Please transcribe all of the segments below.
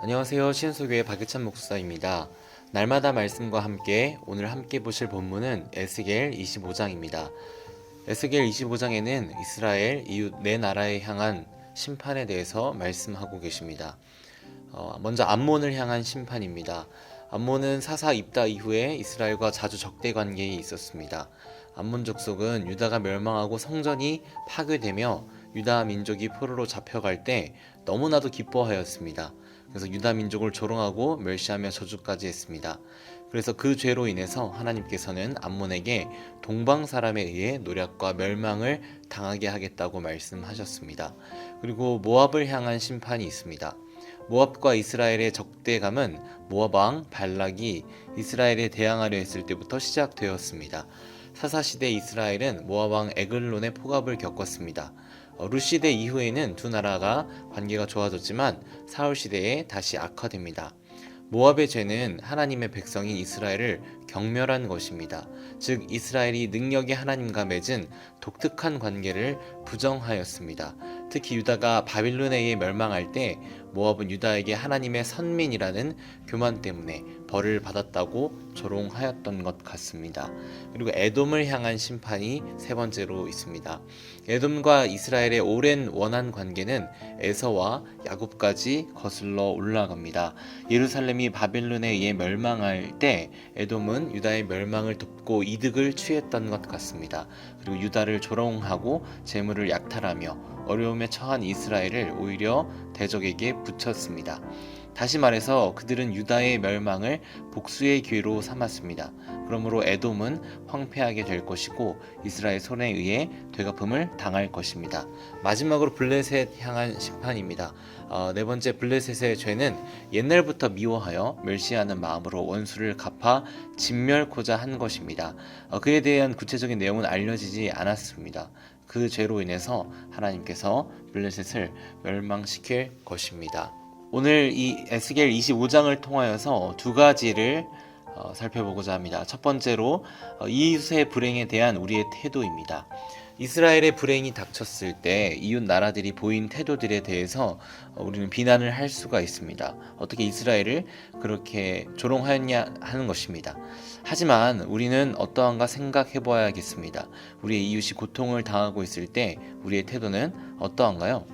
안녕하세요. 신소교회 박유찬 목사입니다. 날마다 말씀과 함께 오늘 함께 보실 본문은 에스겔 25장입니다. 에스겔 25장에는 이스라엘 이웃 네 나라에 향한 심판에 대해서 말씀하고 계십니다. 먼저 암몬을 향한 심판입니다. 암몬은 사사 입다 이후에 이스라엘과 자주 적대 관계에 있었습니다. 암몬 족속은 유다가 멸망하고 성전이 파괴되며 유다 민족이 포로로 잡혀갈 때 너무나도 기뻐하였습니다. 그래서 유다 민족을 조롱하고 멸시하며 저주까지 했습니다. 그래서 그 죄로 인해서 하나님께서는 암몬에게 동방 사람에 의해 노략과 멸망을 당하게 하겠다고 말씀하셨습니다. 그리고 모압을 향한 심판이 있습니다. 모압과 이스라엘의 적대감은 모압 왕 발락이 이스라엘에 대항하려 했을 때부터 시작되었습니다. 사사시대 이스라엘은 모압 왕 에글론의 포갑을 겪었습니다. 룻시대 이후에는 두 나라가 관계가 좋아졌지만 사울시대에 다시 악화됩니다. 모압의 죄는 하나님의 백성인 이스라엘을 경멸한 것입니다. 즉 이스라엘이 능력의 하나님과 맺은 독특한 관계를 부정하였습니다. 특히 유다가 바빌론에 의해 멸망할 때 모압은 유다에게 하나님의 선민이라는 교만 때문에 벌을 받았다고 조롱하였던 것 같습니다. 그리고 에돔을 향한 심판이 세 번째로 있습니다. 에돔과 이스라엘의 오랜 원한 관계는 에서와 야곱까지 거슬러 올라갑니다. 예루살렘이 바빌론에 의해 멸망할 때 에돔은 유다의 멸망을 돕고 이득을 취했던 것 같습니다. 그리고 유다를 조롱하고 재물을 약탈하며 어려움에 처한 이스라엘을 오히려 대적에게 붙였습니다. 다시 말해서 그들은 유다의 멸망을 복수의 기회로 삼았습니다. 그러므로 에돔은 황폐하게 될 것이고 이스라엘 손에 의해 되갚음을 당할 것입니다. 마지막으로 블레셋 향한 심판입니다. 네 번째 블레셋의 죄는 옛날부터 미워하여 멸시하는 마음으로 원수를 갚아 진멸코자 한 것입니다. 그에 대한 구체적인 내용은 알려지지 않았습니다. 그 죄로 인해서 하나님께서 블레셋을 멸망시킬 것입니다. 오늘 이 에스겔 25장을 통하여서 두 가지를 살펴보고자 합니다. 첫 번째로 이웃의 불행에 대한 우리의 태도입니다. 이스라엘의 불행이 닥쳤을 때 이웃 나라들이 보인 태도들에 대해서 우리는 비난을 할 수가 있습니다. 어떻게 이스라엘을 그렇게 조롱하였냐 하는 것입니다. 하지만 우리는 어떠한가 생각해 보아야겠습니다. 우리의 이웃이 고통을 당하고 있을 때 우리의 태도는 어떠한가요?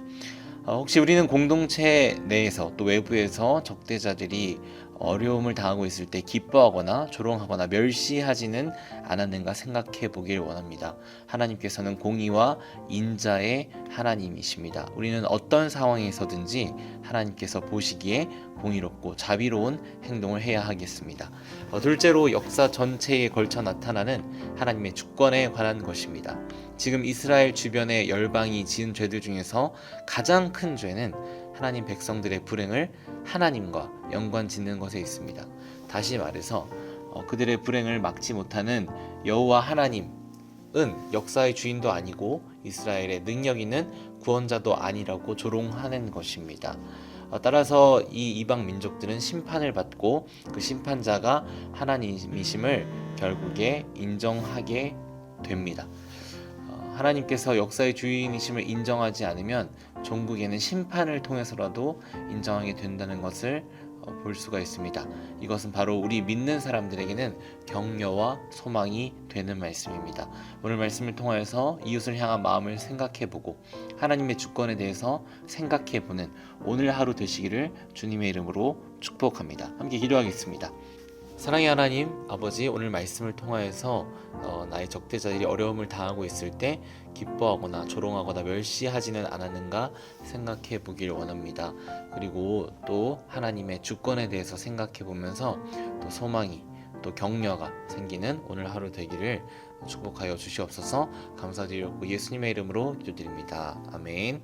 혹시 우리는 공동체 내에서 또 외부에서 적대자들이 어려움을 당하고 있을 때 기뻐하거나 조롱하거나 멸시하지는 않았는가 생각해 보길 원합니다. 하나님께서는 공의와 인자의 하나님이십니다. 우리는 어떤 상황에서든지 하나님께서 보시기에 공의롭고 자비로운 행동을 해야 하겠습니다. 둘째로 역사 전체에 걸쳐 나타나는 하나님의 주권에 관한 것입니다. 지금 이스라엘 주변의 열방이 지은 죄들 중에서 가장 큰 죄는 하나님 백성들의 불행을 하나님과 연관 짓는 것에 있습니다. 다시 말해서 그들의 불행을 막지 못하는 여호와 하나님은 역사의 주인도 아니고 이스라엘의 능력 있는 구원자도 아니라고 조롱하는 것입니다. 따라서 이 이방 민족들은 심판을 받고 그 심판자가 하나님이심을 결국에 인정하게 됩니다. 하나님께서 역사의 주인이심을 인정하지 않으면 종국에는 심판을 통해서라도 인정하게 된다는 것을 볼 수가 있습니다. 이것은 바로 우리 믿는 사람들에게는 격려와 소망이 되는 말씀입니다. 오늘 말씀을 통하여서 이웃을 향한 마음을 생각해보고 하나님의 주권에 대해서 생각해보는 오늘 하루 되시기를 주님의 이름으로 축복합니다. 함께 기도하겠습니다. 사랑의 하나님 아버지, 오늘 말씀을 통하여서 나의 적대자들이 어려움을 당하고 있을 때 기뻐하거나 조롱하거나 멸시하지는 않았는가 생각해 보길 원합니다. 그리고 또 하나님의 주권에 대해서 생각해 보면서 또 소망이 또 격려가 생기는 오늘 하루 되기를 축복하여 주시옵소서. 감사드리고 예수님의 이름으로 기도드립니다. 아멘.